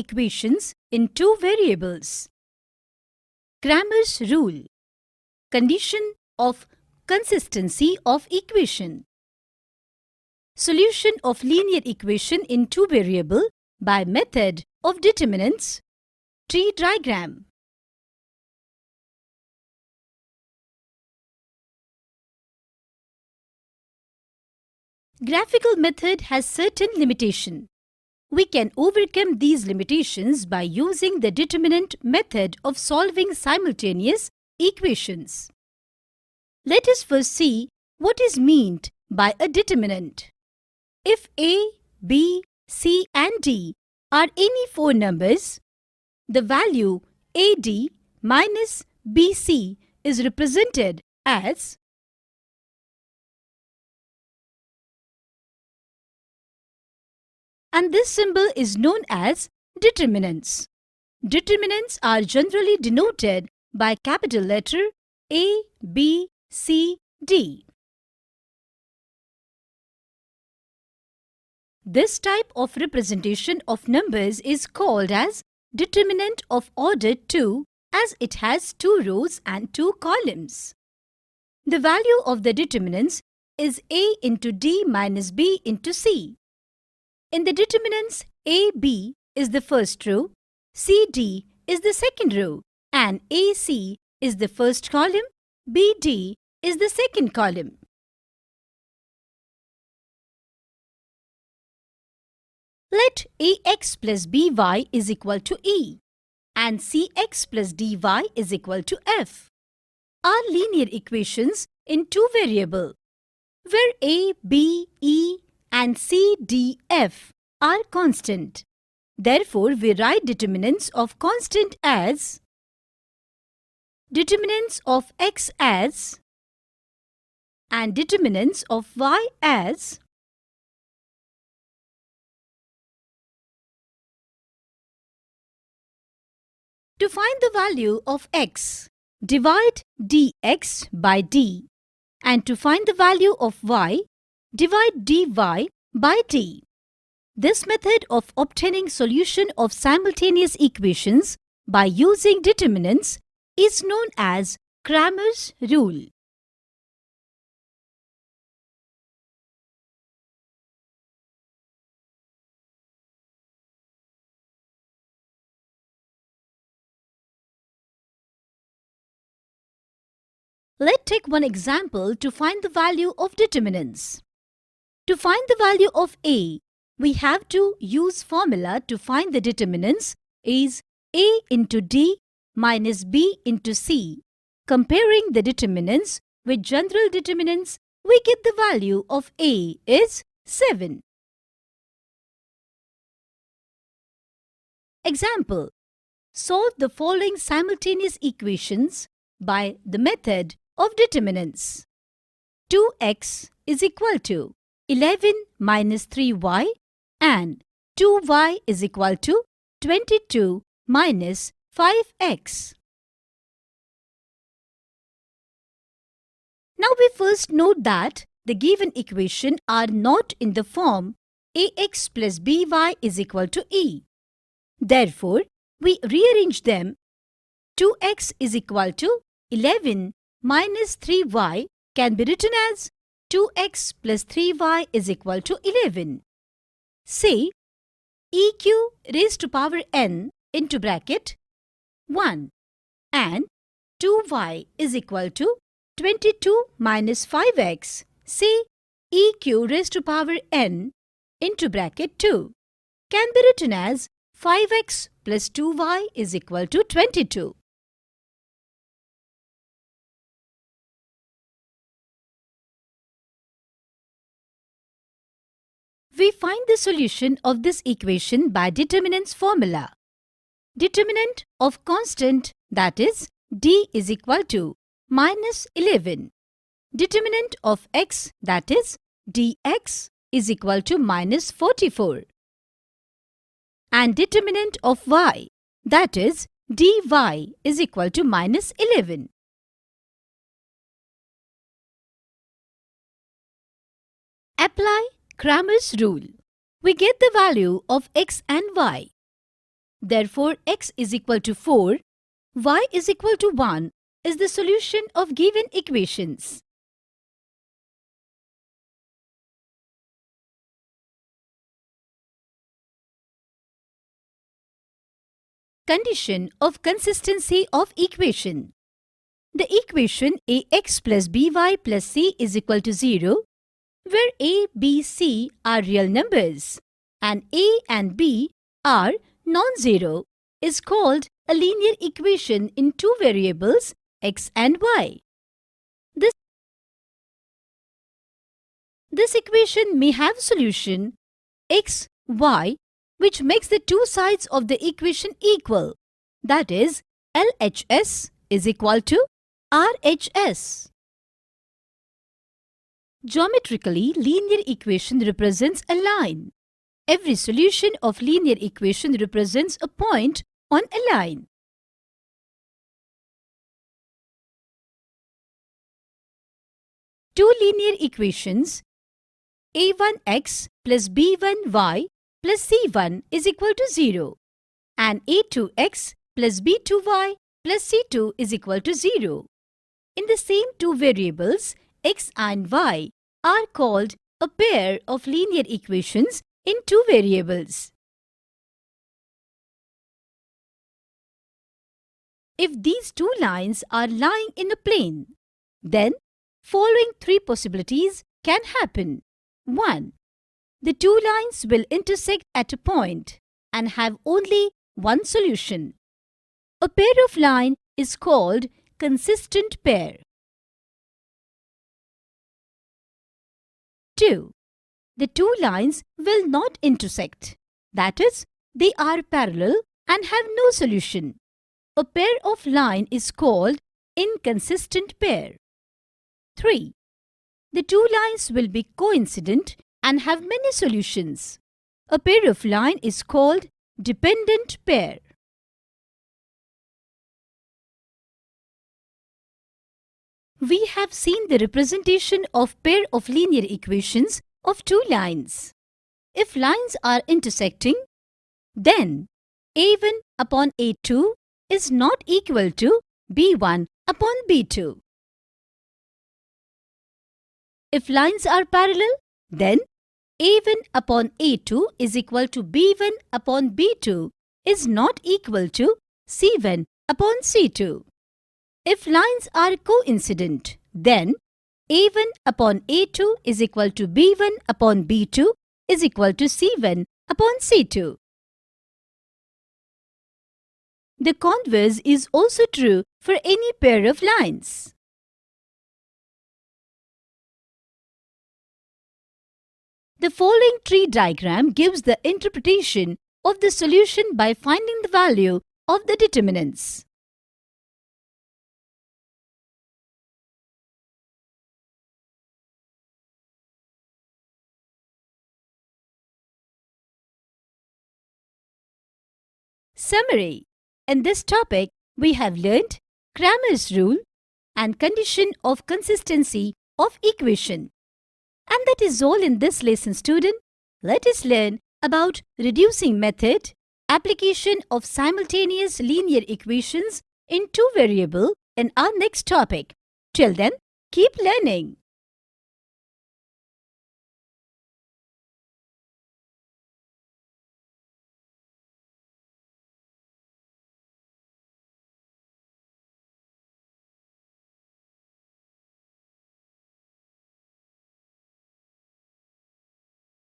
equations in two variables. Cramer's rule. Condition of consistency of equation. Solution of linear equation in two variable by method of determinants. Tree diagram. Graphical method has certain limitation. We can overcome these limitations by using the determinant method of solving simultaneous equations. Let us first see what is meant by a determinant. If A, B, C and D are any four numbers, the value AD minus BC is represented as and this symbol is known as determinants. Determinants are generally denoted by capital letter A, B, C, D. This type of representation of numbers is called as determinant of order 2 as it has two rows and two columns. The value of the determinants is A into D minus B into C. In the determinants, AB is the first row, CD is the second row, and AC is the first column, BD is the second column. Let AX plus BY is equal to E and CX plus DY is equal to F are linear equations in two variable, where A, B, E and C, D, F are constant. Therefore, we write determinants of constant as determinants of X as and determinants of Y as to find the value of X, divide dx by d, and to find the value of y, divide dy by d. This method of obtaining solution of simultaneous equations by using determinants is known as Cramer's rule. Let's take one example to find the value of determinants. To find the value of A, we have to use formula to find the determinants is A into D minus B into C. Comparing the determinants with general determinants, we get the value of A is 7. Example. Solve the following simultaneous equations by the method of determinants. 2x is equal to 11 minus 3y and 2y is equal to 22 minus 5x. Now we first note that the given equation are not in the form ax plus by is equal to e. Therefore, we rearrange them. 2x is equal to 11 minus 3y can be written as 2x plus 3y is equal to 11. Say, eq raised to power n into bracket 1 and 2y is equal to 22 minus 5x. Say, eq raised to power n into bracket 2 can be written as 5x plus 2y is equal to 22. We find the solution of this equation by determinants formula. Determinant of constant, that is, d is equal to minus 11. Determinant of x, that is, dx is equal to minus 44. And determinant of y, that is, dy is equal to minus 11. Apply Cramer's rule. We get the value of x and y. Therefore, x is equal to 4, y is equal to 1 is the solution of given equations. Condition of consistency of equation. The equation ax plus by plus c is equal to 0, where a, b, c are real numbers and a and b are non-zero, is called a linear equation in two variables x and y. This equation may have solution x, y, which makes the two sides of the equation equal. That is, LHS is equal to RHS. Geometrically, linear equation represents a line. Every solution of linear equation represents a point on a line. Two linear equations a1x plus b1y plus c1 is equal to 0 and a2x plus b2y plus c2 is equal to 0. In the same two variables, x and y are called a pair of linear equations in two variables. If these two lines are lying in a plane, then following three possibilities can happen. 1. The two lines will intersect at a point and have only one solution. A pair of line is called consistent pair. 2. The two lines will not intersect. That is, they are parallel and have no solution. A pair of line is called inconsistent pair. 3. The two lines will be coincident and have many solutions. A pair of line is called dependent pair. We have seen the representation of pair of linear equations of two lines. If lines are intersecting, then a1 upon a2 is not equal to b1 upon b2. If lines are parallel, then a1 upon a2 is equal to b1 upon b2 is not equal to c1 upon c2. If lines are coincident, then a1 upon a2 is equal to b1 upon b2 is equal to c1 upon c2. The converse is also true for any pair of lines. The following tree diagram gives the interpretation of the solution by finding the value of the determinants. Summary. In this topic, we have learnt Cramer's rule and condition of consistency of equation. And that is all in this lesson, student. Let us learn about reducing method, application of simultaneous linear equations in two variable in our next topic. Till then, keep learning.